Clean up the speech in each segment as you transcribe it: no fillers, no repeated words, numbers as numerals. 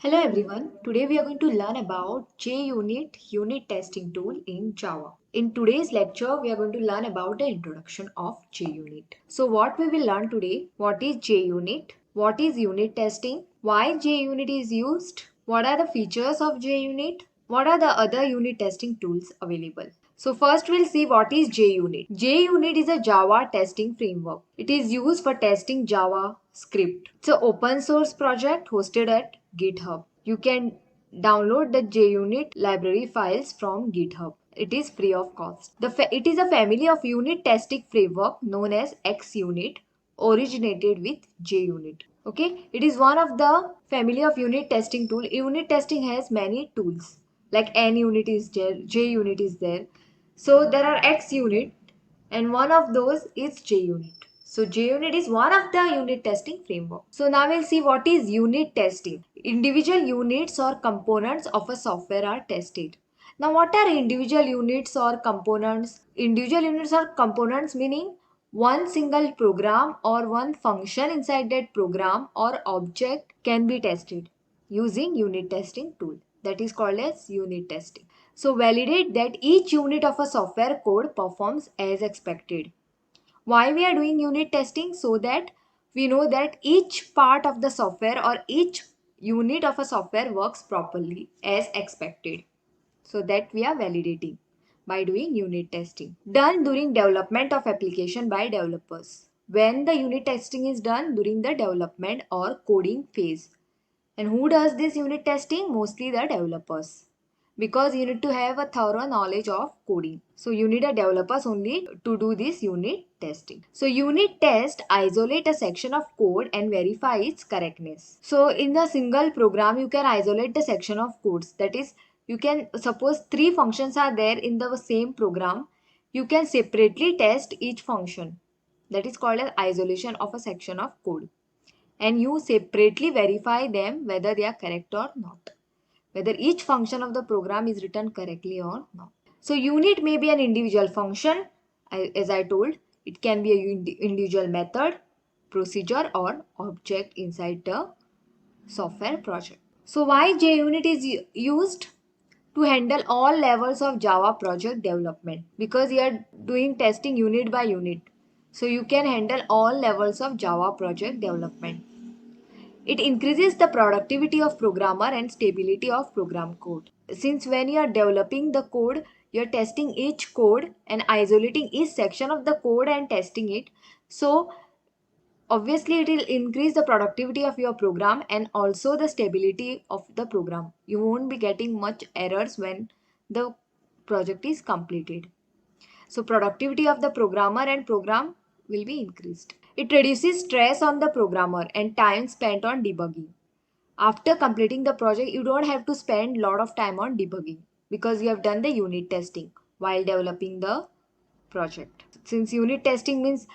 Hello everyone. Today we are going to learn about JUnit unit testing tool in Java. In today's lecture, we are going to learn about the introduction of JUnit. So what we will learn today, what is JUnit, what is unit testing, why JUnit is used, what are the features of JUnit, what are the other unit testing tools available. So first we'll see what is JUnit. JUnit is a Java testing framework. It is used for testing Java script. It's an open source project hosted at GitHub. You can download the JUnit library files from GitHub. It is free of cost. It is a family of unit testing framework known as XUnit, originated with JUnit. Okay, it is one of the family of unit testing tool. Unit testing has many tools like NUnit is there, JUnit is there. So there are XUnit and one of those is JUnit. So JUnit is one of the unit testing framework. So now we'll see what is unit testing. Individual units or components of a software are tested. Now what are individual units or components? Individual units or components meaning one single program or one function inside that program or object can be tested using unit testing tool. That is called as unit testing. So validate that each unit of a software code performs as expected. Why we are doing unit testing? So that we know that each part of the software or each unit of a software works properly as expected. So that we are validating by doing unit testing. Done during development of application by developers. When the unit testing is done during the development or coding phase. And who does this unit testing? Mostly the developers. Because you need to have a thorough knowledge of coding. So you need a developers only to do this unit testing. So unit test isolate a section of code and verify its correctness. So in a single program, you can isolate the section of codes. That is, you can suppose three functions are there in the same program. You can separately test each function. That is called as isolation of a section of code, and you separately verify them whether they are correct or not, whether each function of the program is written correctly or not. So unit may be an individual function, as I told. It can be a individual method, procedure or object inside the software project. So why JUnit is used? To handle all levels of Java project development, because you are doing testing unit by unit. So you can handle all levels of Java project development. It increases the productivity of programmer and stability of program code. Since when you are developing the code, you are testing each code and isolating each section of the code and testing it. So obviously it will increase the productivity of your program and also the stability of the program. You won't be getting much errors when the project is completed. So productivity of the programmer and program will be increased. It reduces stress on the programmer and time spent on debugging. After completing the project, you don't have to spend a lot of time on debugging because you have done the unit testing while developing the project. Since unit testing means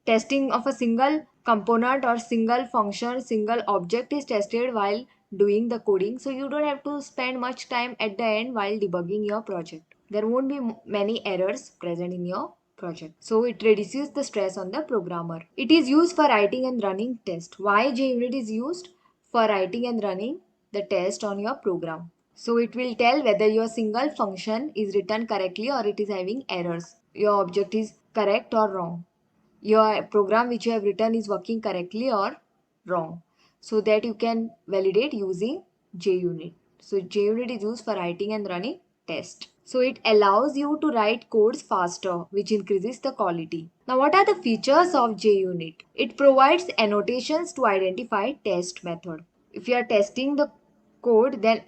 testing of a single component or single function, single object is tested while doing the coding. So you don't have to spend much time at the end while debugging your project. There won't be many errors present in your project. So it reduces the stress on the programmer. It is used for writing and running test. Why JUnit is used? For writing and running the test on your program. So it will tell whether your single function is written correctly or it is having errors. Your object is correct or wrong. Your program which you have written is working correctly or wrong. So that you can validate using JUnit. So JUnit is used for writing and running test. So it allows you to write codes faster, which increases the quality. Now what are the features of JUnit? It provides annotations to identify test method. If you are testing the code, then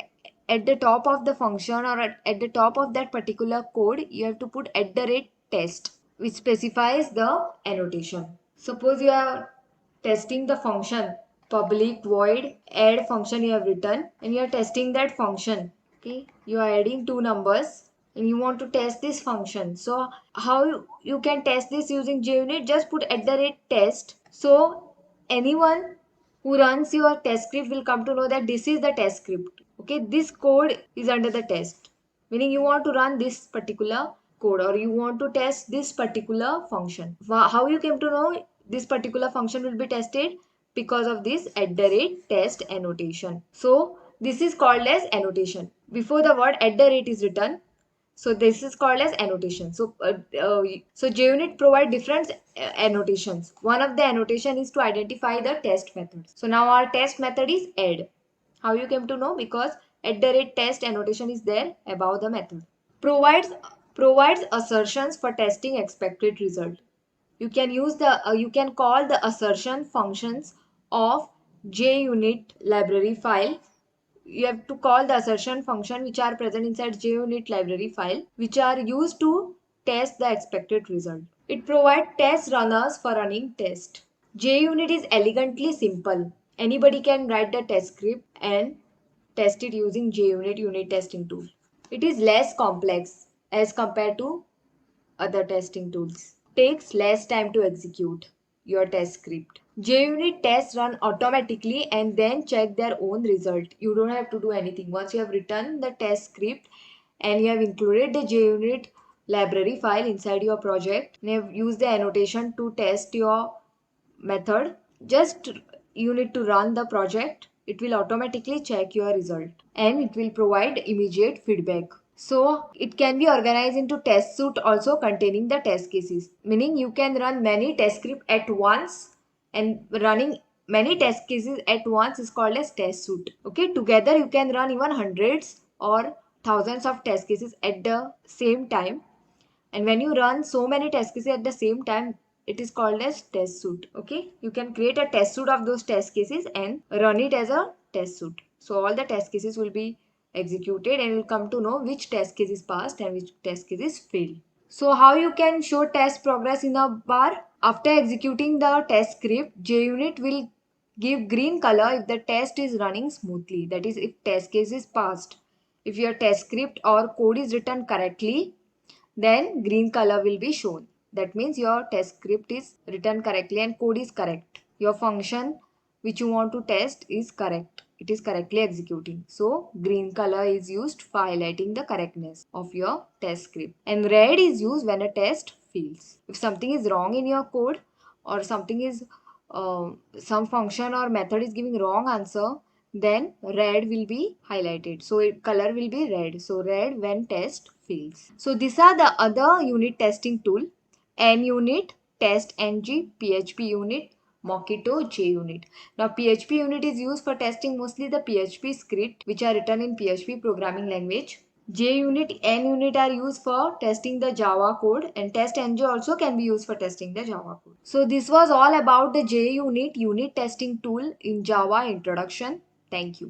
at the top of the function or at the top of that particular code, you have to put @test, which specifies the annotation. Suppose you are testing the function public void add function you have written, and you are testing that function. Okay, you are adding two numbers and you want to test this function. So how you can test this using JUnit? Just put @test. So anyone who runs your test script will come to know that this is the test script. Okay, this code is under the test, meaning you want to run this particular code or you want to test this particular function. How you came to know this particular function will be tested? Because of this @test annotation. So This is called as annotation. Before the word at the rate is written, so this is called as annotation. So JUnit provide different annotations. One of the annotation is to identify the test method. So now our test method is add. How you came to know? Because at the rate test annotation is there above the method. Provides assertions for testing expected result. You can call the assertion functions of JUnit library file. You have to call the assertion function which are present inside JUnit library file, which are used to test the expected result. It provides test runners for running test. JUnit is elegantly simple. Anybody can write the test script and test it using JUnit unit testing tool. It is less complex as compared to other testing tools. Takes less time to execute your test script. JUnit tests run automatically and then check their own result. You don't have to do anything. Once you have written the test script and you have included the JUnit library file inside your project and you have used the annotation to test your method, just you need to run the project. It will automatically check your result and it will provide immediate feedback. So it can be organized into test suite also containing the test cases, meaning you can run many test script at once, and running many test cases at once is called as test suite. Okay, together you can run even hundreds or thousands of test cases at the same time, and when you run so many test cases at the same time, it is called as test suite. Okay, you can create a test suite of those test cases and run it as a test suite. So all the test cases will be executed and you'll come to know which test case is passed and which test case is failed. So how you can show test progress in a bar? After executing the test script, JUnit will give green color if the test is running smoothly. That is, if test case is passed. If your test script or code is written correctly, then green color will be shown. That means your test script is written correctly and code is correct. Your function which you want to test is correct. It is correctly executing. So green color is used for highlighting the correctness of your test script. And red is used when a test fails. If something is wrong in your code or something is some function or method is giving wrong answer, then red will be highlighted. So color will be red. So red when test fails. So these are the other unit testing tool: NUnit, TestNG, PHP unit, Mockito, JUnit. Now PHP unit is used for testing mostly the PHP script which are written in PHP programming language. JUnit, NUnit are used for testing the Java code, and TestNG also can be used for testing the Java code. So this was all about the JUnit unit testing tool in Java introduction. Thank you.